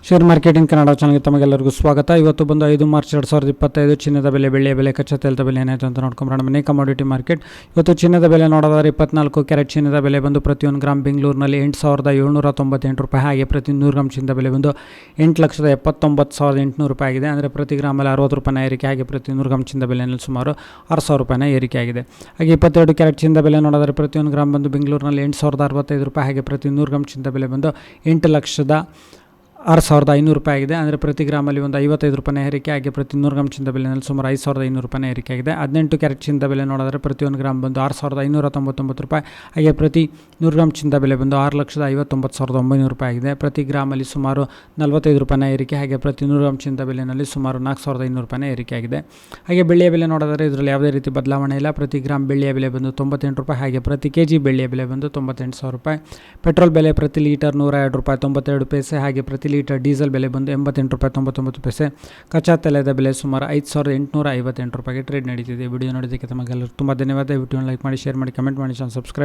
Share marketing Kannada ಚಾನಲ್ಗೆ ತಮಗೆಲ್ಲರಿಗೂ ಸ್ವಾಗತ. ಇವತ್ತು ಬಂದು 5 ಮಾರ್ಚ್ 2025 ಚಿನ್ನದ ಬೆಲೆ, ಬೆಳ್ಳಿಯ ಬೆಲೆ, ಕಚ್ಚಾ ತೈಲದ ಬೆಲೆ ಏನಾಯಿತು ಅಂತ ನೋಡ್ಕೊಂಬರೋಣ. ಮನೆ ಕಮೋಡಿಟಿ ಮಾರ್ಕೆಟ್. ಇವತ್ತು ಚಿನ್ನದ ಬೆಲೆ ನೋಡೋದಾದ್ರೆ 24 ಕ್ಯಾರೆಟ್ ಚಿನ್ನದ ಬೆಲೆ ಬಂದು ಪ್ರತಿ 1 ಗ್ರಾಮ್ ಬೆಂಗಳೂರಿನಲ್ಲಿ 8,798 ರೂಪಾಯಿ. ಹಾಗೆ ಪ್ರತಿ 100 ಗ್ರಾಮ್ ಚಿನ್ನದ ಬೆಲೆ ಬಂದು 8,79,800 ರೂಪಾಯಿ ಆಗಿದೆ. ಅಂದರೆ ಪ್ರತಿ ಗ್ರಾಮಲ್ಲಿ 60 ರೂಪಾಯಿನ ಏರಿಕೆ. ಹಾಗೆ ಪ್ರತಿ 100 ಗ್ರಾಮ್ ಚಿನ್ನದ ಬೆಲೆಯಲ್ಲಿ ಸುಮಾರು 6,000 ರೂಪಾಯಿನ ಏರಿಕೆ ಆಗಿದೆ. ಹಾಗೆ 22 ಕ್ಯಾರೆಟ್ ಚಿನ್ನದ ಬೆಲೆ ನೋಡಿದರೆ ಪ್ರತಿ 1 ಗ್ರಾಮ್ ಬಂದು ಬೆಂಗಳೂರಿನಲ್ಲಿ 8,065 ರೂಪಾಯಿ. ಹಾಗೆ ಪ್ರತಿ 100 ಗ್ರಾಮ್ ಚಿನ್ನದ ಬೆಲೆ ಬಂದು 8,06,500 ರೂಪಾಯಿ ಆಗಿದೆ. ಅಂದರೆ ಪ್ರತಿ ಗ್ರಾಮಲ್ಲಿ ಒಂದು 55 ರೂಪಾಯಿನ ಏರಿಕೆ. ಹಾಗೆ ಪ್ರತಿ 100 ಗ್ರಾಮ್ ಚಿನ್ನದ ಬೆಲೆಯಲ್ಲಿ ಸುಮಾರು 5,500 ರೂಪಾಯಿನ ಏರಿಕೆ ಆಗಿದೆ. 18 ಕ್ಯಾರೆಟ್ ಚಿನ್ನದ ಬೆಲೆ ನೋಡಿದರೆ ಪ್ರತಿ 1 ಗ್ರಾಮ್ ಬಂದು 6,599 ರೂಪಾಯಿ. ಹಾಗೆ ಪ್ರತಿ 100 ಗ್ರಾಮ್ ಚಿನ್ನದ ಬೆಲೆ ಬಂದು 6,59,900 ರೂಪಾಯಿ ಆಗಿದೆ. ಪ್ರತಿ ಗ್ರಾಮಲ್ಲಿ ಸುಮಾರು 45 ರೂಪಾಯಿನ ಏರಿಕೆ. ಹಾಗೆ ಪ್ರತಿ 100 ಗ್ರಾಮ್ ಚಿನ್ನದ ಬೆಲೆಯಲ್ಲಿ ಸುಮಾರು 4,500 ರೂಪಾಯಿನ ಏರಿಕೆ ಆಗಿದೆ. ಹಾಗೆ ಬೆಳ್ಳಿಯ ಬೆಲೆ ನೋಡಿದರೆ ಇದರಲ್ಲಿ ಯಾವುದೇ ರೀತಿ ಬದಲಾವಣೆ ಇಲ್ಲ. ಪ್ರತಿ ಗ್ರಾಮ್ ಬೆಳ್ಳಿಯ ಬೆಲೆ ಬಂದು 98 ರೂಪಾಯಿ. ಹಾಗೆ ಪ್ರತಿ ಕೆಜಿ ಬೆಳ್ಳಿಯ ಬೆಲೆ ಬಂದು 98,000 ರೂಪಾಯಿ. ಪೆಟ್ರೋಲ್ ಬೆಲೆ ಪ್ರತಿ ಲೀಟರ್ 102 ರೂಪಾಯಿ 92 ಪೈಸೆ. ಹಾಗೆ ಪ್ರತಿ ಲೀಟರ್ ಡೀಸೆಲ್ ಬೆಲೆ ಬಂದು 88 ರೂಪಾಯಿ 99 ಪೈಸೆ. ಕಚ್ಚಾ ತೈಲದ ಬೆಲೆ ಸುಮಾರು 5,858 ರೂಪಾಯಿಗೆ ಟ್ರೇಡ್ ನಡೀತಿದೆ. ವಿಡಿಯೋ ನೋಡಿದ್ದಕ್ಕೆ ತಮಗೆಲ್ಲರೂ ತುಂಬ ಧನ್ಯವಾದ. ವಿಡಿಯೋ ಲೈಕ್ ಮಾಡಿ, ಶೇರ್ ಮಾಡಿ, ಕಮೆಂಟ್ ಮಾಡಿ, ಚಾನಲ್ ಸಬ್ಸ್ಕ್ರೈಬ್